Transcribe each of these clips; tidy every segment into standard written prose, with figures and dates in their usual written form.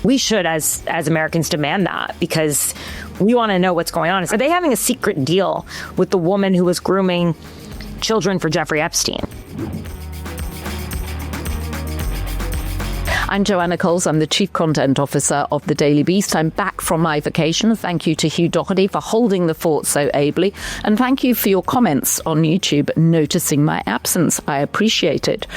We should, as Americans, demand that, because we want to know what's going on. Are they having a secret deal with the woman who was grooming children for Jeffrey Epstein? I'm Joanna Coles. I'm the Chief Content Officer of The Daily Beast. I'm back from my vacation. Thank you to Hugh Doherty for holding the fort so ably. And thank you for your comments on YouTube noticing my absence. I appreciate it.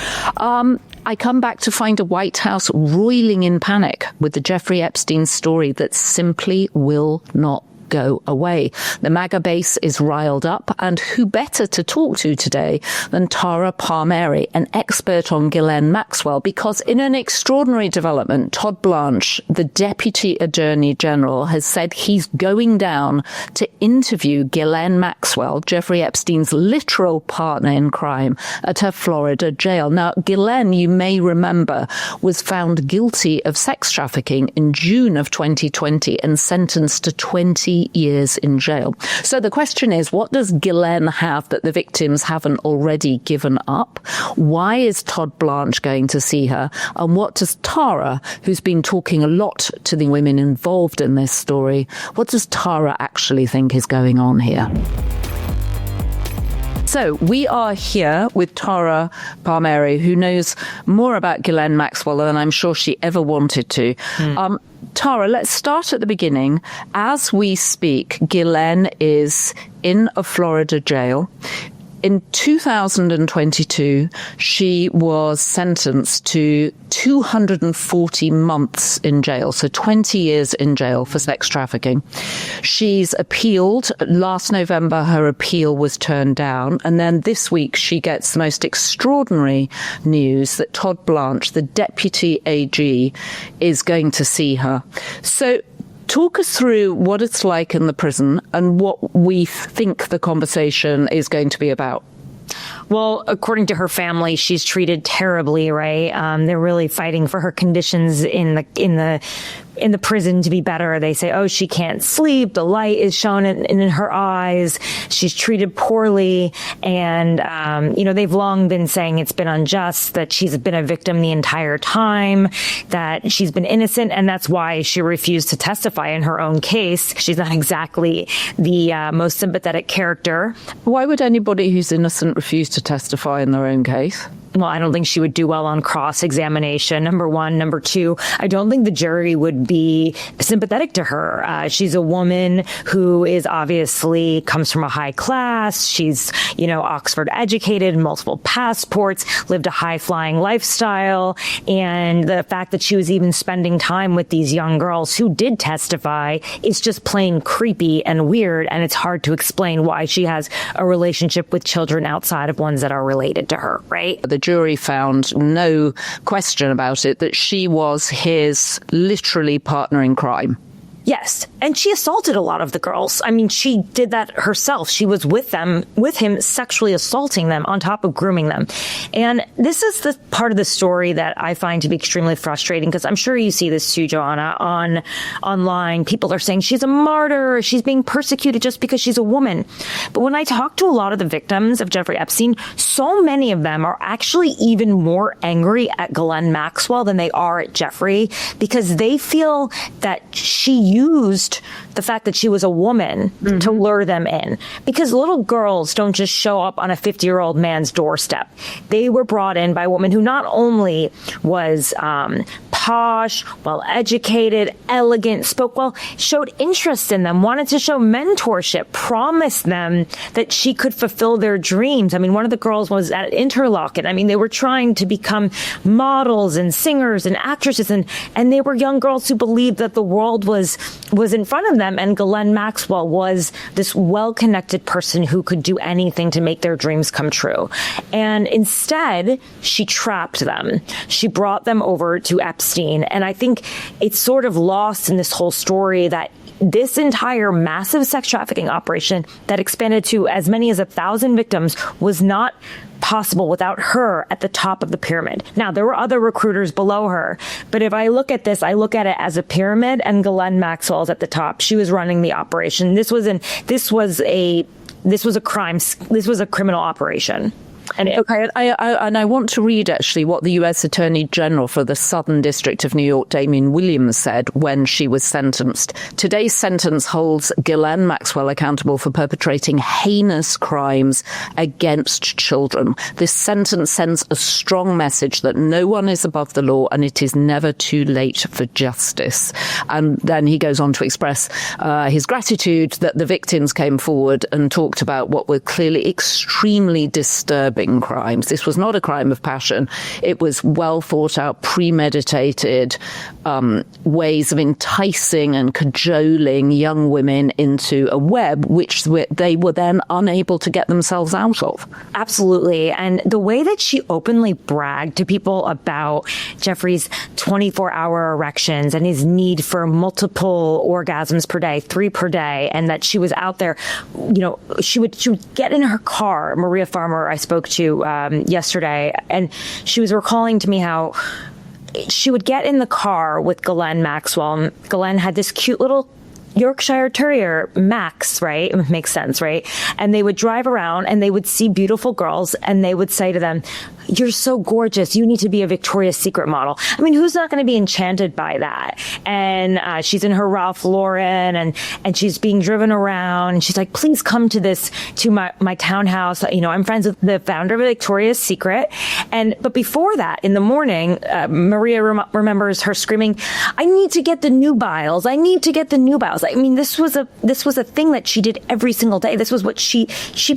I come back to find a White House roiling in panic with the Jeffrey Epstein story that simply will not go away. The MAGA base is riled up, and who better to talk to today than Tara Palmeri, an expert on Ghislaine Maxwell, because in an extraordinary development, Todd Blanche, the Deputy Attorney General, has said he's going down to interview Ghislaine Maxwell, Jeffrey Epstein's literal partner in crime, at her Florida jail. Now, Ghislaine, you may remember, was found guilty of sex trafficking in June of 2020 and sentenced to 20 years in jail. So the question is, what does Ghislaine have that the victims haven't already given up? Why is Todd Blanche going to see her? And what does Tara, who's been talking a lot to the women involved in this story, what does Tara actually think is going on here? So we are here with Tara Palmeri, who knows more about Ghislaine Maxwell than I'm sure she ever wanted to. Tara, let's start at the beginning. As we speak, Ghislaine is in a Florida jail. In 2022, she was sentenced to 240 months in jail, so 20 years in jail for sex trafficking. She's appealed. Last November, her appeal was turned down. And then this week, she gets the most extraordinary news that Todd Blanche, the Deputy AG, is going to see her. So talk us through what it's like in the prison and what we think the conversation is going to be about. Well, according to her family, she's treated terribly, right? They're really fighting for her conditions in the prison to be better. They say, oh, she can't sleep. The light is shown in her eyes. She's treated poorly. And, they've long been saying it's been unjust, that she's been a victim the entire time, that she's been innocent. And that's why she refused to testify in her own case. She's not exactly the most sympathetic character. Why would anybody who's innocent refuse to testify in their own case? Well, I don't think she would do well on cross-examination, number one. Number two, I don't think the jury would be sympathetic to her. She's a woman who is obviously comes from a high class. She's, Oxford educated, multiple passports, lived a high-flying lifestyle. And the fact that she was even spending time with these young girls who did testify is just plain creepy and weird. And it's hard to explain why she has a relationship with children outside of ones that are related to her, right? The jury found, no question about it, that she was his literally partner in crime. Yes. And she assaulted a lot of the girls. I mean, she did that herself. She was with him, sexually assaulting them on top of grooming them. And this is the part of the story that I find to be extremely frustrating, because I'm sure you see this too, Joanna, online. People are saying she's a martyr. She's being persecuted just because she's a woman. But when I talk to a lot of the victims of Jeffrey Epstein, so many of them are actually even more angry at Ghislaine Maxwell than they are at Jeffrey, because they feel that she used the fact that she was a woman to lure them in. Because little girls don't just show up on a 50-year-old man's doorstep. They were brought in by a woman who not only was posh, well-educated, elegant, spoke well, showed interest in them, wanted to show mentorship, promised them that she could fulfill their dreams. I mean, one of the girls was at Interlochen. I mean, they were trying to become models and singers and actresses, and they were young girls who believed that the world was in front of them, and Ghislaine Maxwell was this well-connected person who could do anything to make their dreams come true. And instead, she trapped them. She brought them over to Epstein. And I think it's sort of lost in this whole story that this entire massive sex trafficking operation that expanded to as many as 1,000 victims was not possible without her at the top of the pyramid. Now, there were other recruiters below her, but if I look at this, I look at it as a pyramid, and Ghislaine Maxwell is at the top. She was running the operation. This was a criminal operation. And I want to read actually what the U.S. Attorney General for the Southern District of New York, Damian Williams, said when she was sentenced. Today's sentence holds Ghislaine Maxwell accountable for perpetrating heinous crimes against children. This sentence sends a strong message that no one is above the law and it is never too late for justice. And then he goes on to express his gratitude that the victims came forward and talked about what were clearly extremely disturbing crimes. This was not a crime of passion. It was well thought out, premeditated ways of enticing and cajoling young women into a web which they were then unable to get themselves out of. Absolutely. And the way that she openly bragged to people about Giuffre's 24-hour erections and his need for multiple orgasms per day, 3 per day, and that she was out there, she would get in her car. Maria Farmer, I spoke to yesterday, and she was recalling to me how she would get in the car with Ghislaine Maxwell. And Ghislaine had this cute little Yorkshire Terrier, Max, right? It makes sense, right? And they would drive around and they would see beautiful girls and they would say to them, "You're so gorgeous. You need to be a Victoria's Secret model." I mean, who's not going to be enchanted by that? And she's in her Ralph Lauren and she's being driven around and she's like, "Please come to my townhouse. I'm friends with the founder of Victoria's Secret." But before that, in the morning, Maria remembers her screaming, "I need to get the nubiles. I need to get the nubiles." I mean, this was a thing that she did every single day. This was what she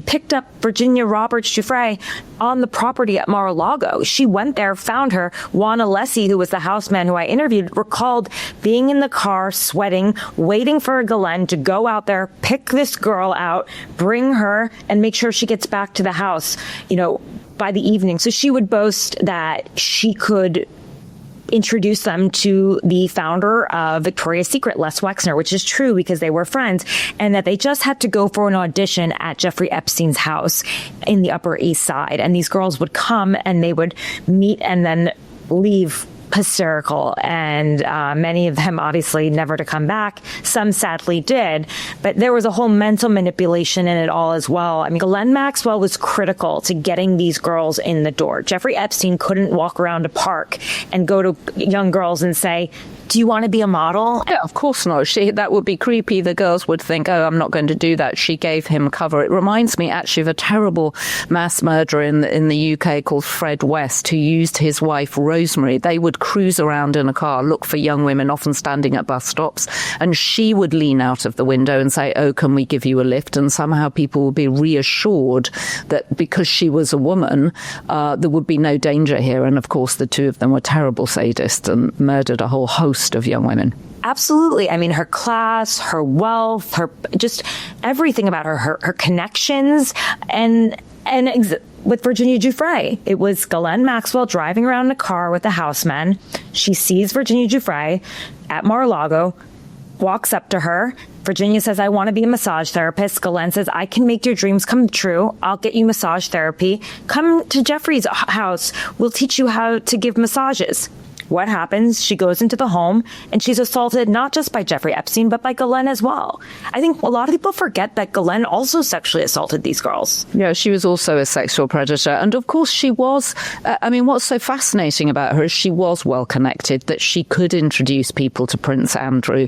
picked up Virginia Roberts Giuffre on the property at Mar-a-Lago. She went there, found her. Juan Alessi, who was the houseman who I interviewed, recalled being in the car, sweating, waiting for Ghislaine to go out there, pick this girl out, bring her, and make sure she gets back to the house, by the evening. So she would boast that she could introduce them to the founder of Victoria's Secret, Les Wexner, which is true because they were friends, and that they just had to go for an audition at Jeffrey Epstein's house in the Upper East Side. And these girls would come and they would meet and then leave hysterical. And many of them obviously never to come back. Some sadly did. But there was a whole mental manipulation in it all as well. I mean, Ghislaine Maxwell was critical to getting these girls in the door. Jeffrey Epstein couldn't walk around a park and go to young girls and say, "Do you want to be a model?" Yeah, of course not. That would be creepy. The girls would think, "Oh, I'm not going to do that." She gave him cover. It reminds me actually of a terrible mass murderer in the UK called Fred West, who used his wife Rosemary. They would cruise around in a car, look for young women, often standing at bus stops, and she would lean out of the window and say, "Oh, can we give you a lift?" And somehow people would be reassured that because she was a woman, there would be no danger here. And of course, the two of them were terrible sadists and murdered a whole host of young women. Absolutely. I mean, her class, her wealth, her just everything about her connections, and with Virginia Giuffre, it was Ghislaine Maxwell driving around in a car with the houseman. She sees Virginia Giuffre at Mar-a-Lago, walks up to her. Virginia says, "I want to be a massage therapist." Ghislaine says, "I can make your dreams come true. I'll get you massage therapy. Come to Jeffrey's house. We'll teach you how to give massages." What happens? She goes into the home and she's assaulted not just by Jeffrey Epstein, but by Ghislaine as well. I think a lot of people forget that Ghislaine also sexually assaulted these girls. Yeah, she was also a sexual predator. And of course she was, what's so fascinating about her is she was well connected, that she could introduce people to Prince Andrew,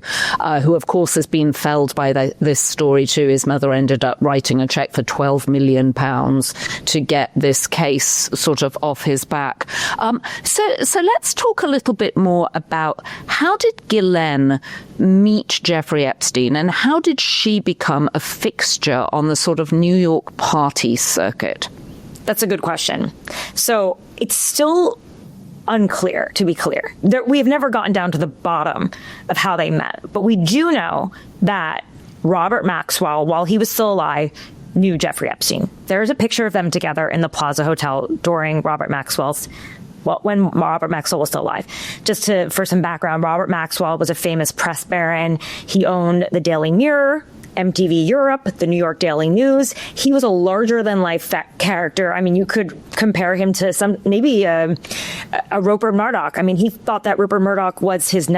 who of course has been felled by this story too. His mother ended up writing a cheque for £12 million to get this case sort of off his back. So let's talk a little bit more about how did Ghislaine meet Jeffrey Epstein and how did she become a fixture on the sort of New York party circuit? That's a good question. So it's still unclear, to be clear. We have never gotten down to the bottom of how they met, but we do know that Robert Maxwell, while he was still alive, knew Jeffrey Epstein. There's a picture of them together in the Plaza Hotel during when Robert Maxwell was still alive. Just for some background, Robert Maxwell was a famous press baron. He owned the Daily Mirror, MTV Europe, the New York Daily News. He was a larger-than-life character. I mean, you could compare him to maybe a Rupert Murdoch. I mean, he thought that Rupert Murdoch was his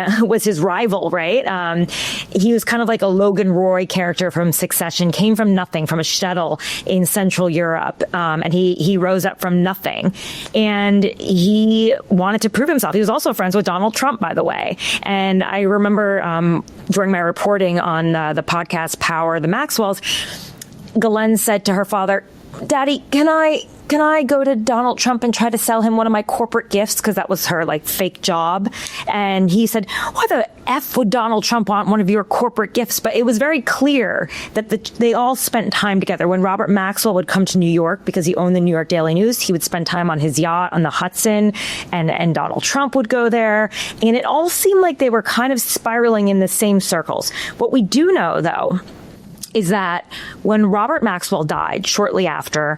rival, right? He was kind of like a Logan Roy character from Succession, came from nothing, from a shtetl in Central Europe, and he rose up from nothing. And he wanted to prove himself. He was also friends with Donald Trump, by the way. And I remember during my reporting on the podcast Power, the Maxwells, Ghislaine said to her father, "Daddy, can I go to Donald Trump and try to sell him one of my corporate gifts?" Because that was her fake job. And he said, "Why the F would Donald Trump want one of your corporate gifts?" But it was very clear that they all spent time together. When Robert Maxwell would come to New York, because he owned the New York Daily News, he would spend time on his yacht on the Hudson, and Donald Trump would go there. And it all seemed like they were kind of spiraling in the same circles. What we do know, though, is that when Robert Maxwell died shortly after,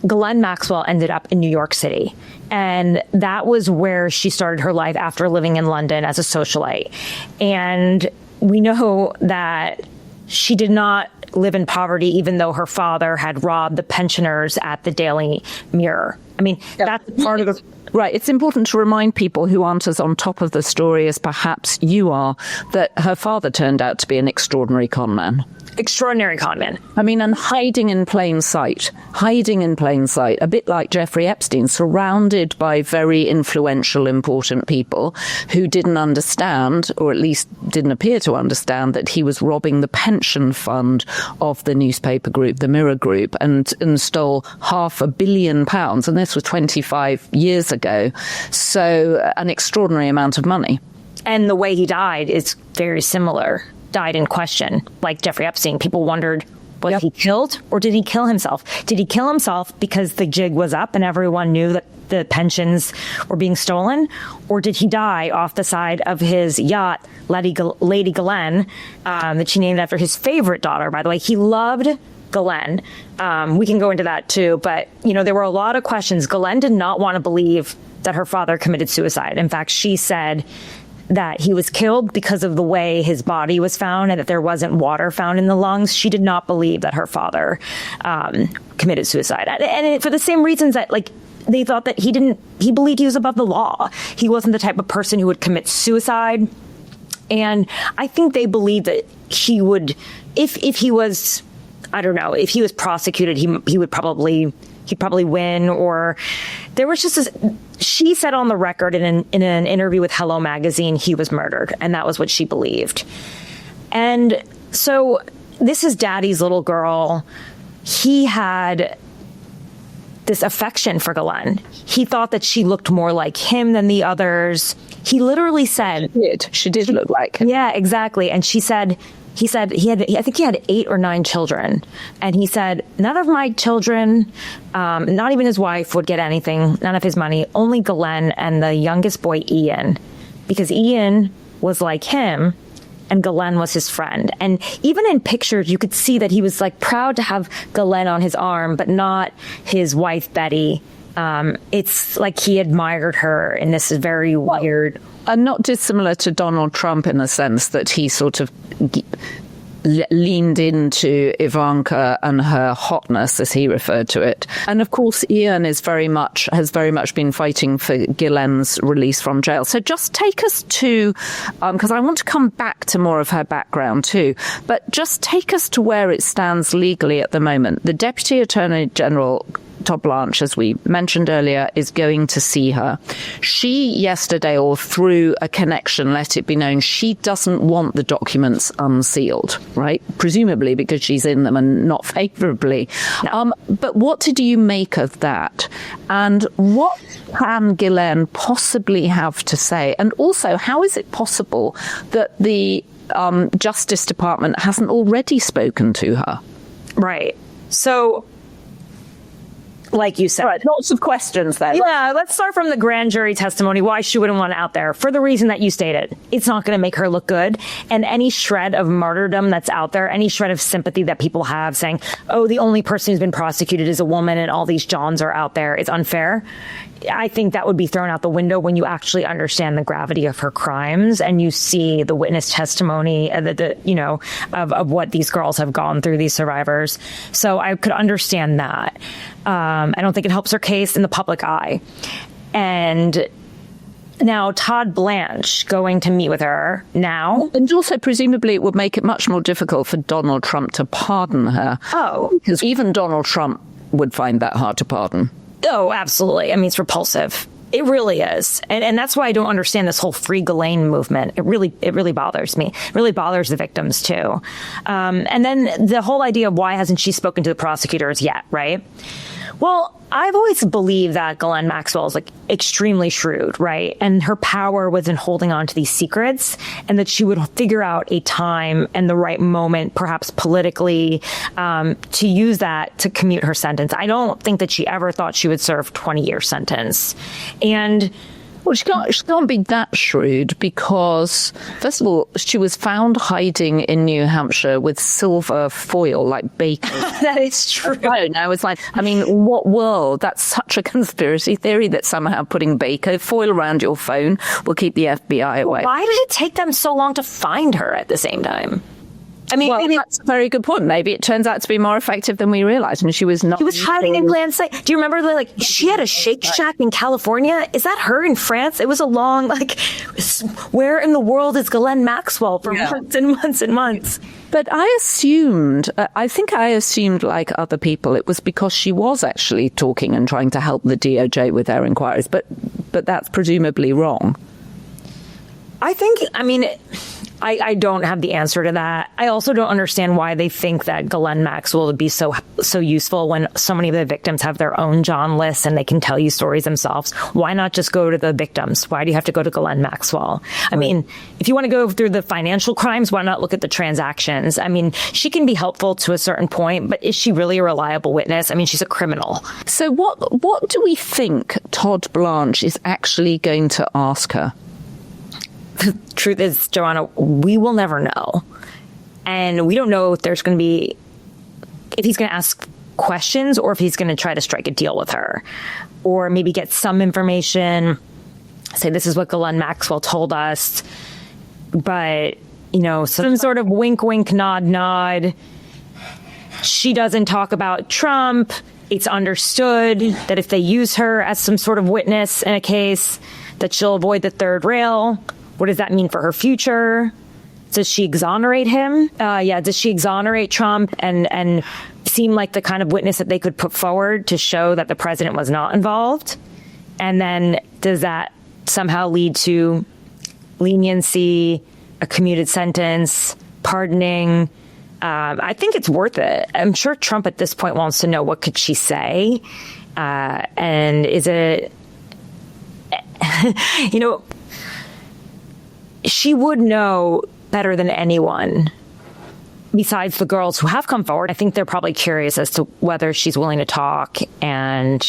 Ghislaine Maxwell ended up in New York City. And that was where she started her life after living in London as a socialite. And we know that she did not live in poverty, even though her father had robbed the pensioners at the Daily Mirror. I mean, that's part of the... Right. It's important to remind people who aren't as on top of the story as perhaps you are, that her father turned out to be an extraordinary con man. Extraordinary con man. I mean, and hiding in plain sight, a bit like Jeffrey Epstein, surrounded by very influential, important people who didn't understand, or at least didn't appear to understand, that he was robbing the pension fund of the newspaper group, the Mirror Group, and stole £500 million. And this was 25 years ago. So an extraordinary amount of money. And the way he died is very similar. Died in question, like Jeffrey Epstein. People wondered, was he killed or did he kill himself? Did he kill himself because the jig was up and everyone knew that the pensions were being stolen? Or did he die off the side of his yacht, Lady Ghislaine, that she named after his favorite daughter, by the way? He loved Ghislaine. We can go into that too, but there were a lot of questions. Ghislaine did not want to believe that her father committed suicide. In fact, she said that he was killed because of the way his body was found and that there wasn't water found in the lungs. She did not believe that her father committed suicide. And for the same reasons that, they thought that he believed he was above the law. He wasn't the type of person who would commit suicide. And I think they believed that he would, if he was, I don't know, if he was prosecuted, he'd probably win. Or there was just this, she said on the record in an interview with Hello Magazine, he was murdered. And that was what she believed. And so this is Daddy's little girl. He had this affection for Ghislaine. He thought that she looked more like him than the others. He literally said... She did look like him. Yeah, exactly. And he said I think he had 8 or 9 children. And he said, none of my children, not even his wife, would get anything, none of his money, only Ghislaine and the youngest boy, Ian. Because Ian was like him and Ghislaine was his friend. And even in pictures, you could see that he was proud to have Ghislaine on his arm, but not his wife, Betty. It's like he admired her in this very weird... And not dissimilar to Donald Trump in the sense that he sort of leaned into Ivanka and her hotness, as he referred to it. And of course, Ian has very much been fighting for Ghislaine's release from jail. So just take us to, because I want to come back to more of her background too, but just take us to where it stands legally at the moment. The Deputy Attorney General, Todd Blanche, as we mentioned earlier, is going to see her. She yesterday, or through a connection, let it be known, she doesn't want the documents unsealed, right? Presumably because she's in them and not favourably. No. But what did you make of that? And what can Ghislaine possibly have to say? And also, how is it possible that the Justice Department hasn't already spoken to her? Right. So... like you said. All right, lots of questions there. Yeah, let's start from the grand jury testimony, why she wouldn't want it out there. For the reason that you stated, it's not going to make her look good. And any shred of martyrdom that's out there, any shred of sympathy that people have saying, oh, the only person who's been prosecuted is a woman and all these Johns are out there, is unfair. I think that would be thrown out the window when you actually understand the gravity of her crimes and you see the witness testimony, of what these girls have gone through, these survivors. So I could understand that. I don't think it helps her case in the public eye. And now Todd Blanche going to meet with her now. And also, presumably, it would make it much more difficult for Donald Trump to pardon her. Oh. Because even Donald Trump would find that hard to pardon. Oh, absolutely. I mean, it's repulsive. It really is. And that's why I don't understand this whole Free Ghislaine movement. It really bothers me. It really bothers the victims, too. And then the whole idea of why hasn't she spoken to the prosecutors yet, right? Well, I've always believed that Ghislaine Maxwell is like extremely shrewd, right? And her power was in holding on to these secrets, and that she would figure out a time and the right moment, perhaps politically, to use that to commute her sentence. I don't think that she ever thought she would serve 20-year sentence. And well, she can't be that shrewd because, first of all, she was found hiding in New Hampshire with silver foil, like bacon. That is true. No, it's like, I mean, what world? That's such a conspiracy theory that somehow putting bacon foil around your phone will keep the FBI away. Why did it take them so long to find her at the same time? I mean, well, that's a very good point. Maybe it turns out to be more effective than we realized. And she was not. She was hiding in plain sight. Do you remember, she had a Shake Shack in California? Is that her in France? It was a long, where in the world is Ghislaine Maxwell for months and months and months? But I assumed, like other people, it was because she was actually talking and trying to help the DOJ with their inquiries. But that's presumably wrong. I don't have the answer to that. I also don't understand why they think that Ghislaine Maxwell would be so useful when so many of the victims have their own John lists and they can tell you stories themselves. Why not just go to the victims? Why do you have to go to Ghislaine Maxwell? I mean, if you want to go through the financial crimes, why not look at the transactions? I mean, she can be helpful to a certain point, but is she really a reliable witness? I mean, she's a criminal. So what do we think Todd Blanche is actually going to ask her? The truth is, Joanna, we will never know. And we don't know if he's going to ask questions or if he's going to try to strike a deal with her or maybe get some information, say this is what Ghislaine Maxwell told us, but, some sort of wink, wink, nod, nod. She doesn't talk about Trump. It's understood that if they use her as some sort of witness in a case, that she'll avoid the third rail. What does that mean for her future? Does she exonerate him? Does she exonerate Trump and seem like the kind of witness that they could put forward to show that the president was not involved? And then does that somehow lead to leniency, a commuted sentence, pardoning? I think it's worth it. I'm sure Trump at this point wants to know what could she say. And is it, she would know better than anyone besides the girls who have come forward. I think they're probably curious as to whether she's willing to talk and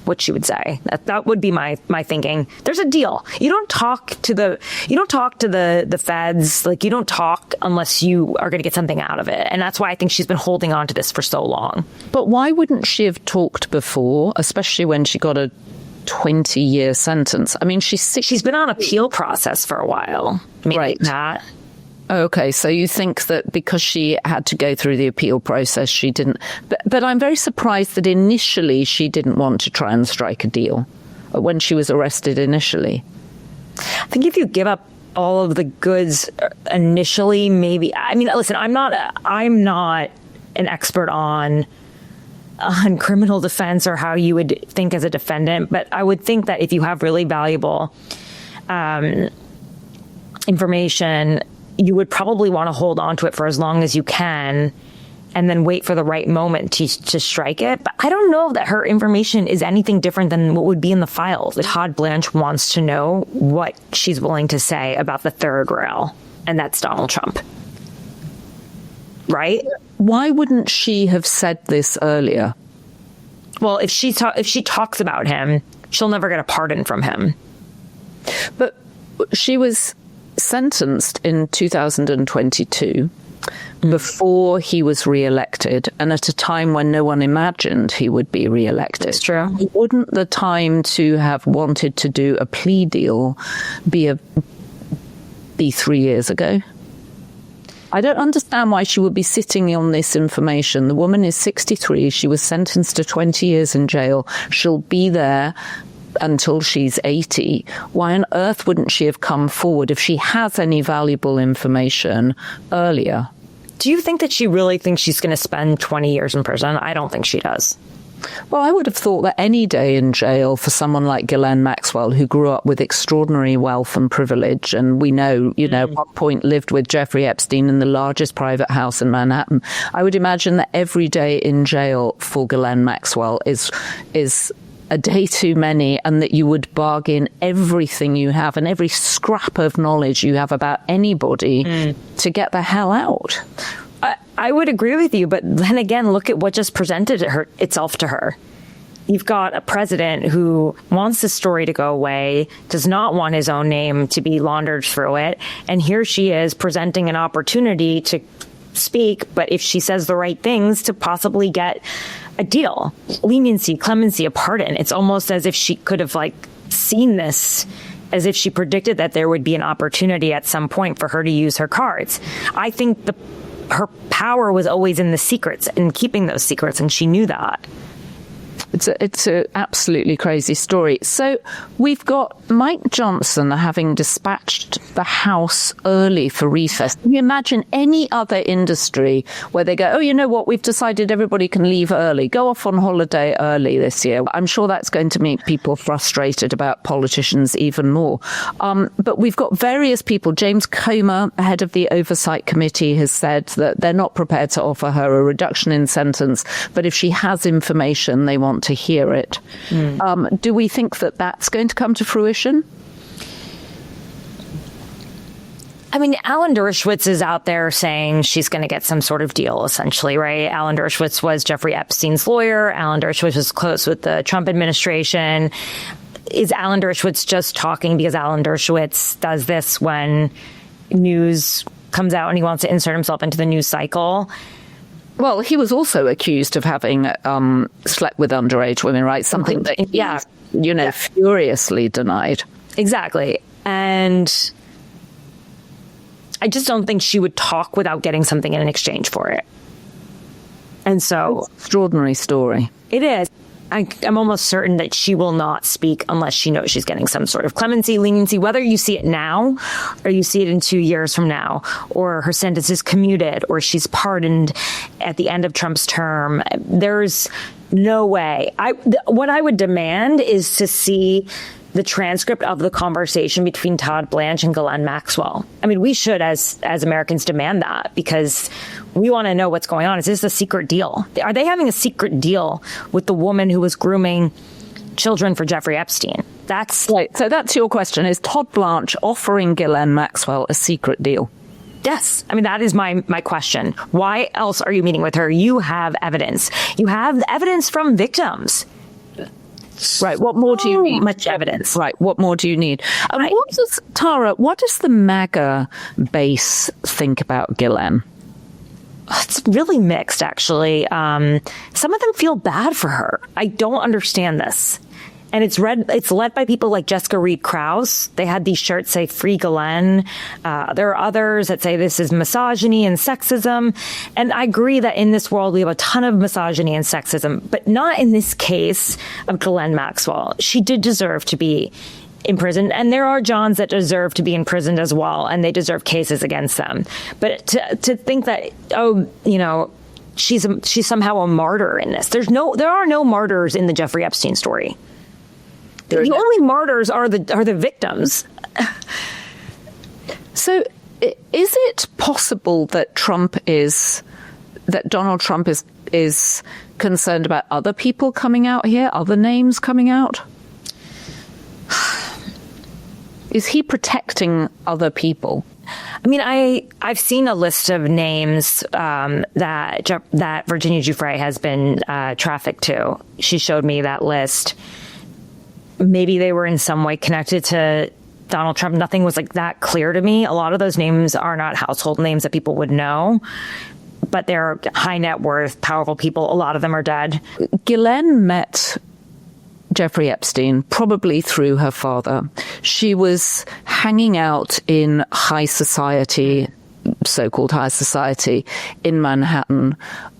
what she would say. That would be my thinking. There's a deal. You don't talk to the feds. You don't talk unless you are going to get something out of it. And that's why I think she's been holding on to this for so long. But why wouldn't she have talked before, especially when she got a 20-year sentence? I mean, she's been on appeal process for a while. Right. That. Okay, so you think that because she had to go through the appeal process, she didn't. But I'm very surprised that initially she didn't want to try and strike a deal when she was arrested initially. I think if you give up all of the goods initially, maybe. I mean, listen, I'm not an expert on criminal defense or how you would think as a defendant, but I would think that if you have really valuable information, you would probably want to hold on to it for as long as you can and then wait for the right moment to strike it. But I don't know that her information is anything different than what would be in the files. Todd Blanche wants to know what she's willing to say about the third rail, and that's Donald Trump. Right? Why wouldn't she have said this earlier? Well, if she talks about him, she'll never get a pardon from him. But she was sentenced in 2022. before he was re-elected, and at a time when no one imagined he would be re-elected. It's true. Wouldn't the time to have wanted to do a plea deal be 3 years ago? I don't understand why she would be sitting on this information. The woman is 63. She was sentenced to 20 years in jail. She'll be there until she's 80. Why on earth wouldn't she have come forward if she has any valuable information earlier? Do you think that she really thinks she's going to spend 20 years in prison? I don't think she does. Well, I would have thought that any day in jail for someone like Ghislaine Maxwell, who grew up with extraordinary wealth and privilege, and we know, at one point lived with Jeffrey Epstein in the largest private house in Manhattan. I would imagine that every day in jail for Ghislaine Maxwell is a day too many, and that you would bargain everything you have and every scrap of knowledge you have about anybody to get the hell out. I would agree with you, but then again, look at what just presented itself to her. You've got a president who wants the story to go away, does not want his own name to be laundered through it, and here she is presenting an opportunity to speak, but if she says the right things, to possibly get a deal, leniency, clemency, a pardon. It's almost as if she could have seen this, as if she predicted that there would be an opportunity at some point for her to use her cards. I think her power was always in the secrets and keeping those secrets, and she knew that. It's a absolutely crazy story. So we've got Mike Johnson having dispatched the House early for recess. Can you imagine any other industry where they go, oh, you know what, we've decided everybody can leave early, go off on holiday early this year. I'm sure that's going to make people frustrated about politicians even more. But we've got various people. James Comer, head of the Oversight Committee, has said that they're not prepared to offer her a reduction in sentence, but if she has information, they want to hear it. Do we think that that's going to come to fruition? I mean, Alan Dershowitz is out there saying she's going to get some sort of deal, essentially, right? Alan Dershowitz was Jeffrey Epstein's lawyer. Alan Dershowitz was close with the Trump administration. Is Alan Dershowitz just talking because Alan Dershowitz does this when news comes out and he wants to insert himself into the news cycle? Well, he was also accused of having slept with underage women, right? Something that, furiously denied. Exactly. And I just don't think she would talk without getting something in exchange for it. And so... Extraordinary story. It is. I'm almost certain that she will not speak unless she knows she's getting some sort of clemency, leniency, whether you see it now or you see it in 2 years from now, or her sentence is commuted, or she's pardoned at the end of Trump's term. There's no way. What I would demand is to see the transcript of the conversation between Todd Blanche and Ghislaine Maxwell. I mean, we should, as Americans, demand that, because we want to know what's going on. Is this a secret deal? Are they having a secret deal with the woman who was grooming children for Jeffrey Epstein? That's right. So that's your question. Is Todd Blanche offering Ghislaine Maxwell a secret deal? Yes. I mean, that is my question. Why else are you meeting with her? You have evidence. You have evidence from victims. Right. What more do you need? Much evidence. Right. What more do you need? What does the MAGA base think about Ghislaine? It's really mixed, actually. Some of them feel bad for her. I don't understand this. And it's led by people like Jessica Reed Krause. They had these shirts say "Free Ghislaine." There are others that say this is misogyny and sexism. And I agree that in this world we have a ton of misogyny and sexism, but not in this case of Ghislaine Maxwell. She did deserve to be imprisoned, and there are Johns that deserve to be imprisoned as well, and they deserve cases against them. But to think that she's somehow a martyr in this, there are no martyrs in the Jeffrey Epstein story. The only martyrs are the victims. So, is it possible that Donald Trump is concerned about other people coming out here, other names coming out? Is he protecting other people? I mean, I've seen a list of names that Virginia Giuffre has been trafficked to. She showed me that list. Maybe they were in some way connected to Donald Trump, nothing was like that clear to me. A lot of those names are not household names that people would know, but they're high net worth, powerful people. A lot of them are dead. Ghislaine met Jeffrey Epstein probably through her father. She was hanging out in high society, so-called high society in Manhattan.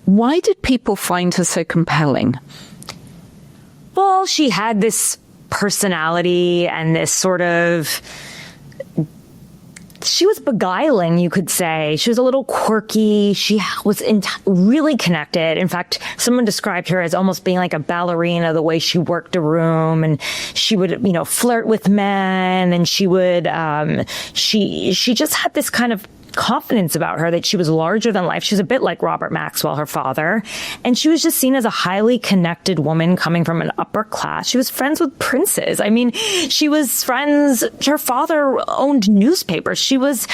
Why did people find her so compelling? Well, she had this personality and this sort of, she was beguiling, you could say. She was a little quirky. She was really connected. In fact, someone described her as almost being like a ballerina, the way she worked a room, and she would, flirt with men, and she would, she just had this kind of confidence about her that she was larger than life. She was a bit like Robert Maxwell, her father. And she was just seen as a highly connected woman coming from an upper class. She was friends with princes. I mean, she was friends. Her father owned newspapers. She was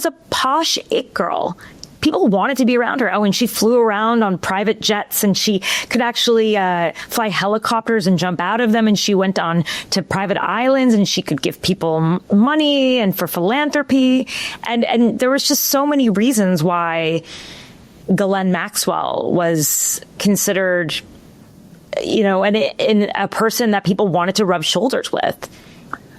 a posh it girl. People wanted to be around her. Oh, and she flew around on private jets, and she could actually fly helicopters and jump out of them. And she went on to private islands, and she could give people money and for philanthropy. And there was just so many reasons why Ghislaine Maxwell was considered, and a person that people wanted to rub shoulders with.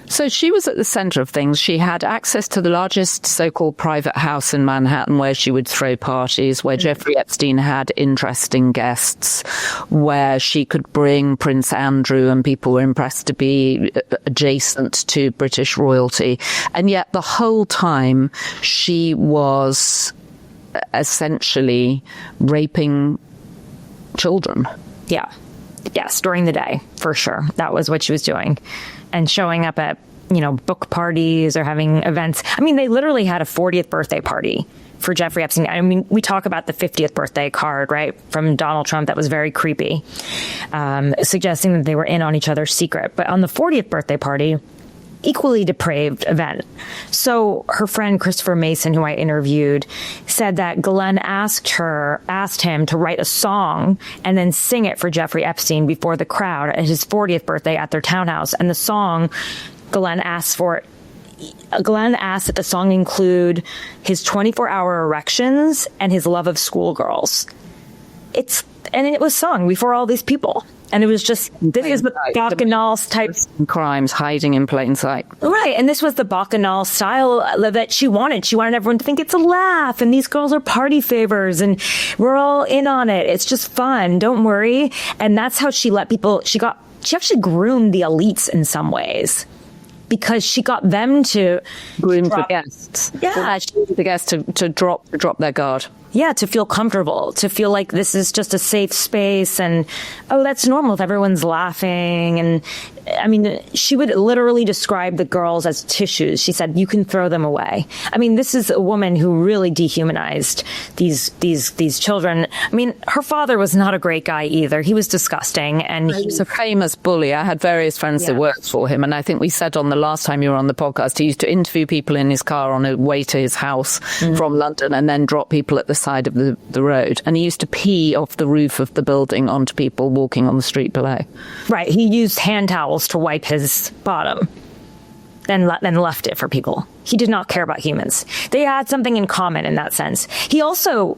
So she was at the center of things. She had access to the largest so-called private house in Manhattan where she would throw parties, where Jeffrey Epstein had interesting guests, where she could bring Prince Andrew, and people were impressed to be adjacent to British royalty. And yet the whole time she was essentially raping children. Yeah. Yes, during the day, for sure. That was what she was doing. And showing up at, book parties or having events. I mean, they literally had a 40th birthday party for Jeffrey Epstein. I mean, we talk about the 50th birthday card, right, from Donald Trump. That was very creepy, suggesting that they were in on each other's secret. But on the 40th birthday party, equally depraved event. So her friend Christopher Mason, who I interviewed, said that Ghislaine asked him to write a song and then sing it for Jeffrey Epstein before the crowd at his 40th birthday at their townhouse. And the song, Ghislaine asked that the song include his 24-hour erections and his love of schoolgirls. And it was sung before all these people. And it was just, this is the Bacchanal type. Crimes hiding in plain sight. Right. And this was the Bacchanal style that she wanted. She wanted everyone to think it's a laugh, and these girls are party favors, and we're all in on it. It's just fun. Don't worry. And that's how she let people, she actually groomed the elites in some ways, because she got them to groom the guests. Yeah. The guests to drop their guard. Yeah, to feel comfortable, to feel like this is just a safe space, and, oh, that's normal if everyone's laughing. And I mean, she would literally describe the girls as tissues. She said, you can throw them away. I mean, this is a woman who really dehumanized these children. I mean, her father was not a great guy either. He was disgusting. And he was a famous bully. I had various friends that worked for him. And I think we said on the last time you were on the podcast, he used to interview people in his car on the way to his house from London, and then drop people at the side of the road. And he used to pee off the roof of the building onto people walking on the street below. Right. He used hand towels to wipe his bottom, then left it for people. He did not care about humans. They had something in common in that sense. He also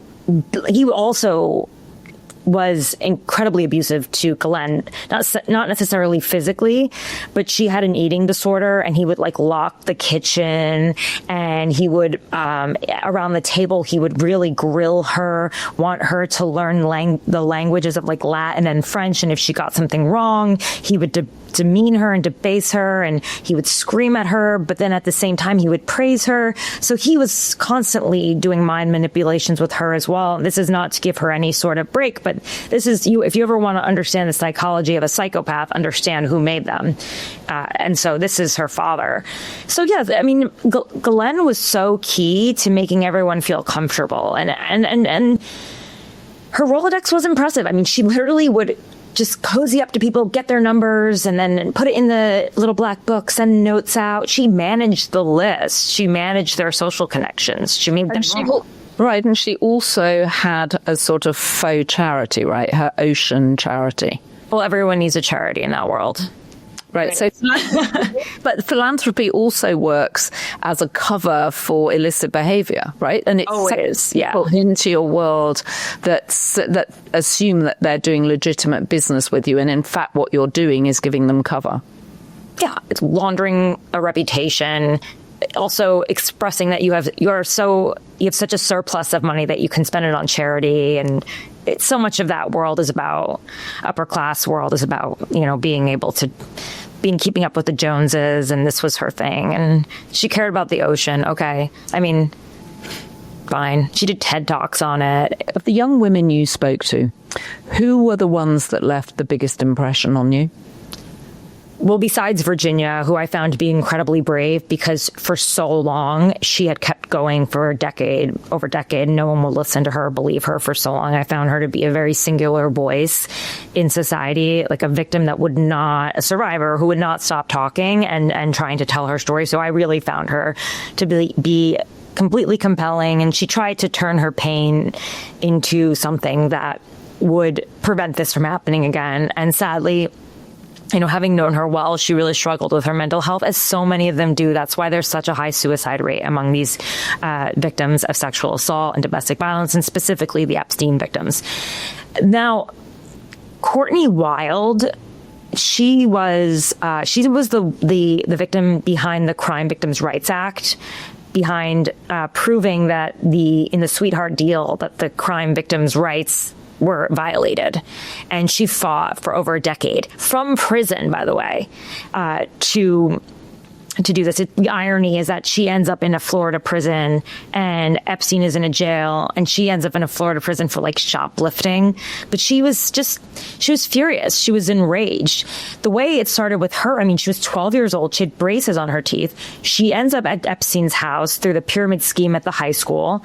was incredibly abusive to Ghislaine, not necessarily physically, but she had an eating disorder, and he would lock the kitchen, and he would around the table he would really grill her, want her to learn the languages of Latin and French, and if she got something wrong, he would demean her and debase her, and he would scream at her, but then at the same time he would praise her. So he was constantly doing mind manipulations with her as well. This is not to give her any sort of break, but this is if you ever want to understand the psychology of a psychopath, understand who made them. And so this is her father. So yeah, I mean, Ghislaine was so key to making everyone feel comfortable, and her Rolodex was impressive. I mean, she literally would just cozy up to people, get their numbers, and then put it in the little black book, send notes out. She managed the list. She managed their social connections. She made them right. And she also had a sort of faux charity, right? Her ocean charity. Well, everyone needs a charity in that world. Right. So, but philanthropy also works as a cover for illicit behavior, right? And it sets people into your world that assume that they're doing legitimate business with you. And in fact, what you're doing is giving them cover. Yeah. It's laundering a reputation. Also expressing that you have such a surplus of money that you can spend it on charity. And so much of that world is about upper class world is about, being able to keeping up with the Joneses. And this was her thing. And she cared about the ocean. Okay. I mean, fine. She did TED Talks on it. Of the young women you spoke to, who were the ones that left the biggest impression on you? Well, besides Virginia, who I found to be incredibly brave because for so long she had kept going for over a decade. No one would listen to her, believe her for so long. I found her to be a very singular voice in society, like a victim a survivor who would not stop talking and trying to tell her story. So I really found her to be completely compelling. And she tried to turn her pain into something that would prevent this from happening again. And sadly, having known her well, she really struggled with her mental health, as so many of them do. That's why there's such a high suicide rate among these victims of sexual assault and domestic violence, and specifically the Epstein victims. Now, Courtney Wild, she was the victim behind the Crime Victims' Rights Act, behind proving that in the sweetheart deal that the crime victims' rights were violated. And she fought for over a decade from prison, by the way, to do this. The irony is that she ends up in a Florida prison and Epstein is in a jail, and she ends up in a Florida prison for shoplifting. But she was furious. She was enraged. The way it started with her, she was 12 years old. She had braces on her teeth. She ends up at Epstein's house through the pyramid scheme at the high school.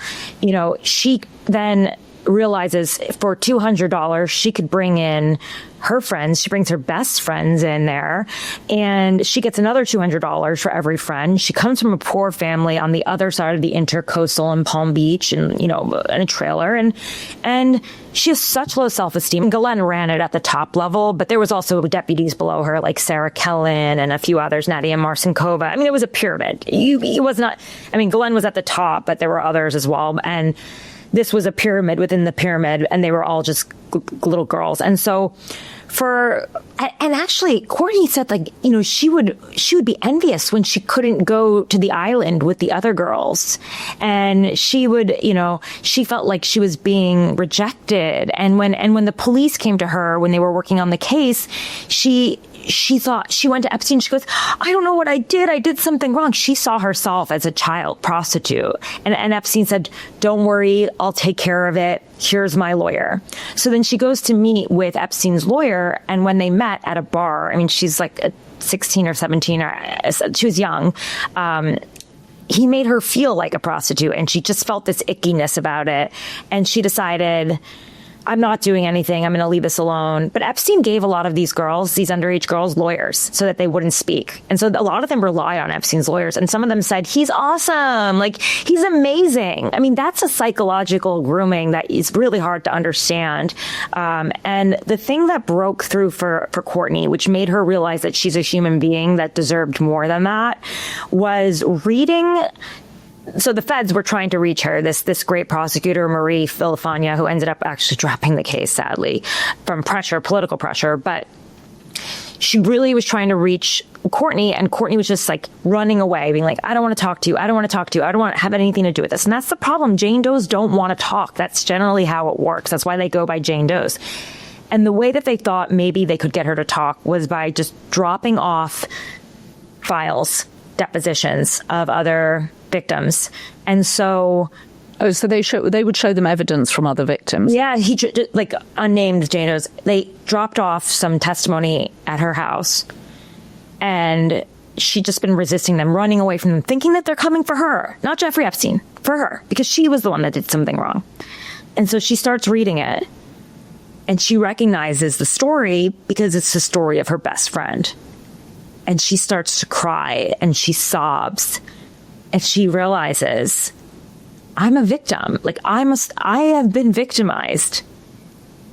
She then realizes for $200 she could bring in her friends. She brings her best friends in there, and she gets another $200 for every friend. She comes from a poor family on the other side of the Intercoastal in Palm Beach, and in a trailer, and she has such low self-esteem. Ghislaine ran it at the top level, but there was also deputies below her like Sarah Kellen and a few others, Nadia Marcinkova. It was a pyramid. It was not. Ghislaine was at the top, but there were others as well, and this was a pyramid within the pyramid, and they were all just little girls. And so actually, Courtney said, she would be envious when she couldn't go to the island with the other girls. And she would, she felt like she was being rejected. And when the police came to her, when they were working on the case, she thought, she went to Epstein. She goes, I don't know what I did. I did something wrong. She saw herself as a child prostitute. And Epstein said, don't worry, I'll take care of it. Here's my lawyer. So then she goes to meet with Epstein's lawyer. And when they met at a bar, she's like 16 or 17, she was young. He made her feel like a prostitute, and she just felt this ickiness about it. And she decided, I'm not doing anything. I'm going to leave this alone. But Epstein gave a lot of these underage girls, lawyers so that they wouldn't speak. And so a lot of them rely on Epstein's lawyers. And some of them said, he's awesome. He's amazing. That's a psychological grooming that is really hard to understand. And the thing that broke through for Courtney, which made her realize that she's a human being that deserved more than that, was reading. So the feds were trying to reach her, this great prosecutor, Marie Villafana, who ended up actually dropping the case, sadly, from political pressure. But she really was trying to reach Courtney, and Courtney was just running away, being like, I don't want to talk to you. I don't want to talk to you. I don't want to have anything to do with this. And that's the problem. Jane Does don't want to talk. That's generally how it works. That's why they go by Jane Does. And the way that they thought maybe they could get her to talk was by just dropping off files, depositions of other victims. And so so they would show them evidence from other victims. Yeah, unnamed Jane Does. They dropped off some testimony at her house, and she'd just been resisting them, running away from them, thinking that they're coming for her, not Jeffrey Epstein, for her, because she was the one that did something wrong. And so she starts reading it, and she recognizes the story because it's the story of her best friend. And she starts to cry, and she sobs. And she realizes, I'm a victim. I have been victimized.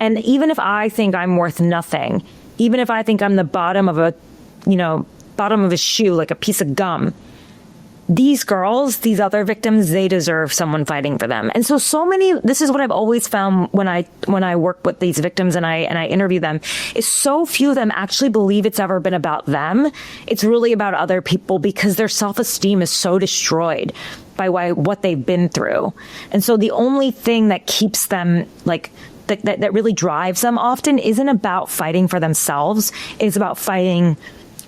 And even if I think I'm worth nothing, even if I think I'm the bottom of a bottom of his shoe like a piece of gum. These girls, these other victims, they deserve someone fighting for them. And so many, this is what I've always found when I work with these victims and I interview them, is so few of them actually believe it's ever been about them. It's really about other people because their self-esteem is so destroyed by what they've been through. And so the only thing that keeps them that really drives them often isn't about fighting for themselves. It's about fighting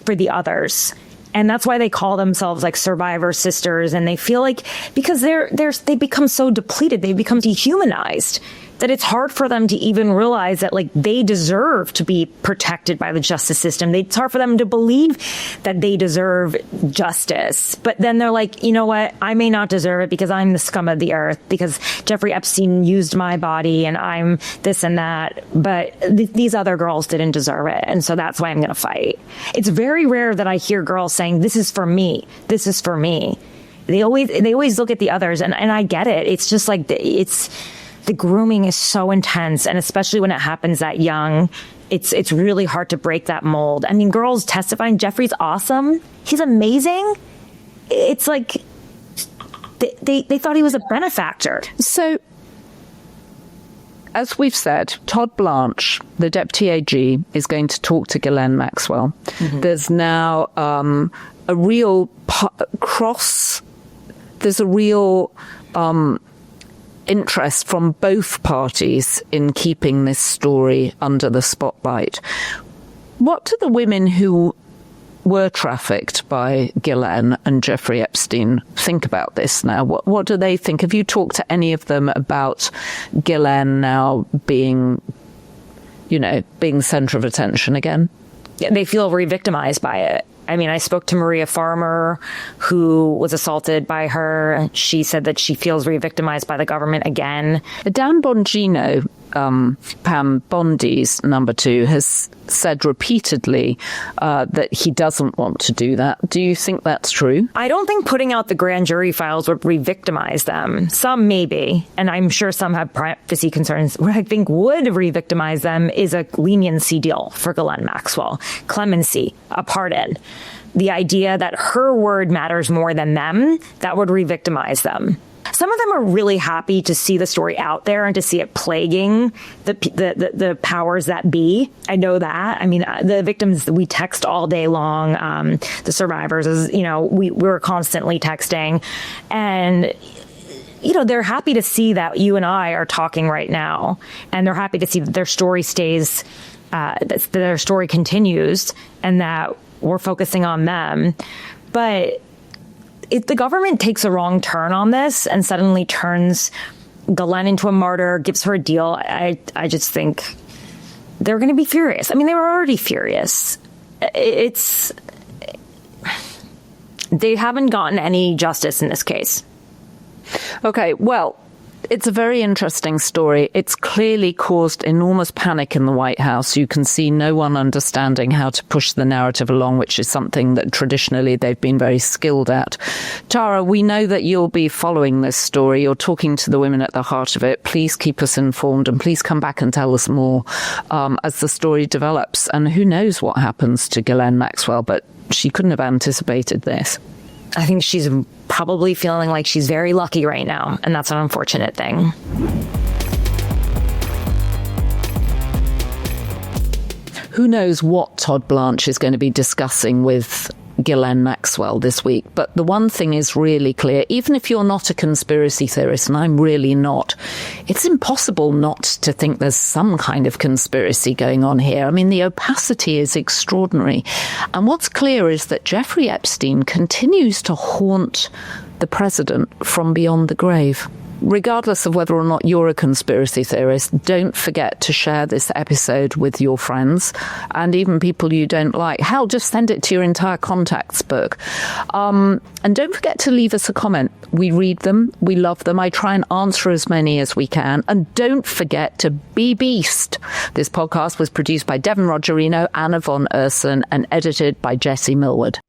for the others. And that's why they call themselves like survivor sisters. And they feel like, because they become so depleted, they become dehumanized, that it's hard for them to even realize that like they deserve to be protected by the justice system. It's hard for them to believe that they deserve justice. But then they're like, you know what? I may not deserve it because I'm the scum of the earth, because Jeffrey Epstein used my body and I'm this and that. But these other girls didn't deserve it. And so that's why I'm going to fight. It's very rare that I hear girls saying, this is for me. This is for me. They always look at the others. And I get it. It's just like, the grooming is so intense, and especially when it happens that young, it's really hard to break that mold. I mean, girls testifying, Jeffrey's awesome. He's amazing. It's like they thought he was a benefactor. So, as we've said, Todd Blanche, the Deputy AG, is going to talk to Ghislaine Maxwell. Mm-hmm. There's now a real there's a real interest from both parties in keeping this story under the spotlight. What do the women who were trafficked by Ghislaine and Jeffrey Epstein think about this now? What do they think? Have you talked to any of them about Ghislaine now being center of attention again? They feel re-victimized by it. I mean, I spoke to Maria Farmer, who was assaulted by her. She said that she feels re-victimized by the government again. Dan Bongino, Pam Bondi's number 2, has said repeatedly that he doesn't want to do that. Do you think that's true? I don't think putting out the grand jury files would re-victimize them. Some maybe, and I'm sure some have privacy concerns. What I think would re-victimize them is a leniency deal for Ghislaine Maxwell. Clemency, a pardon. The idea that her word matters more than them, that would re-victimize them. Some of them are really happy to see the story out there and to see it plaguing the powers that be. I know that. I mean, the victims, we text all day long. The survivors, we're constantly texting. And, they're happy to see that you and I are talking right now. And they're happy to see that their story stays, that their story continues, and that we're focusing on them. But if the government takes a wrong turn on this and suddenly turns Ghislaine into a martyr, gives her a deal, I just think they're going to be furious. I mean, they were already furious. They haven't gotten any justice in this case. Okay, well, it's a very interesting story. It's clearly caused enormous panic in the White House. You can see no one understanding how to push the narrative along, which is something that traditionally they've been very skilled at. Tara, we know that you'll be following this story. You're talking to the women at the heart of it. Please keep us informed, and please come back and tell us more as the story develops. And who knows what happens to Ghislaine Maxwell, but she couldn't have anticipated this. I think she's probably feeling like she's very lucky right now, and that's an unfortunate thing. Who knows what Todd Blanche is going to be discussing with Ghislaine Maxwell this week. But the one thing is really clear, even if you're not a conspiracy theorist, and I'm really not, it's impossible not to think there's some kind of conspiracy going on here. I mean, the opacity is extraordinary. And what's clear is that Jeffrey Epstein continues to haunt the president from beyond the grave. Regardless of whether or not you're a conspiracy theorist, don't forget to share this episode with your friends and even people you don't like. Hell, just send it to your entire contacts book. And don't forget to leave us a comment. We read them. We love them. I try and answer as many as we can. And don't forget to be beast. This podcast was produced by Devin Rogerino, Anna von Ursen, and edited by Jesse Millward.